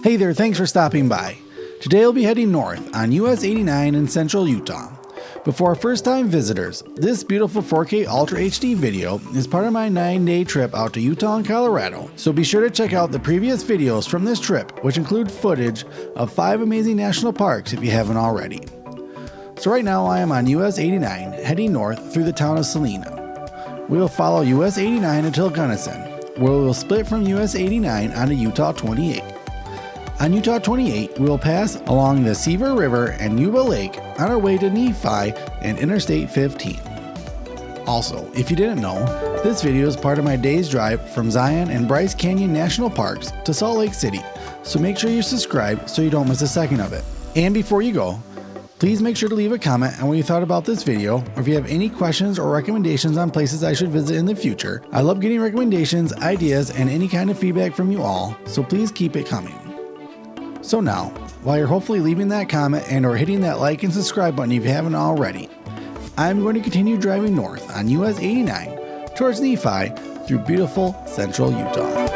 Hey there, thanks for stopping by. Today we'll be heading north on US 89 in central Utah. But for our first-time visitors, this beautiful 4K Ultra HD video is part of my 9-day trip out to Utah and Colorado, so be sure to check out the previous videos from this trip, which include footage of 5 amazing national parks if you haven't already. So right now I am on US 89, heading north through the town of Salina. We will follow US 89 until Gunnison, where we will split from US 89 onto Utah 28. On Utah 28, we will pass along the Seaver River and Yuba Lake on our way to Nephi and Interstate 15. Also, if you didn't know, this video is part of my day's drive from Zion and Bryce Canyon National Parks to Salt Lake City, so make sure you're subscribed so you don't miss a second of it. And before you go, please make sure to leave a comment on what you thought about this video, or if you have any questions or recommendations on places I should visit in the future. I love getting recommendations, ideas, and any kind of feedback from you all, so please keep it coming. So now, while you're hopefully leaving that comment and or hitting that like and subscribe button if you haven't already, I'm going to continue driving north on US 89 towards Nephi through beautiful central Utah.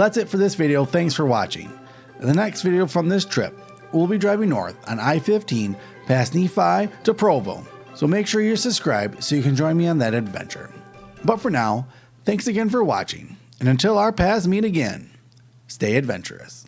that's it for this video. Thanks for watching. In the next video from this trip, we'll be driving north on I-15 past Nephi to Provo. So make sure you're subscribed so you can join me on that adventure. But for now, thanks again for watching. And until our paths meet again, stay adventurous.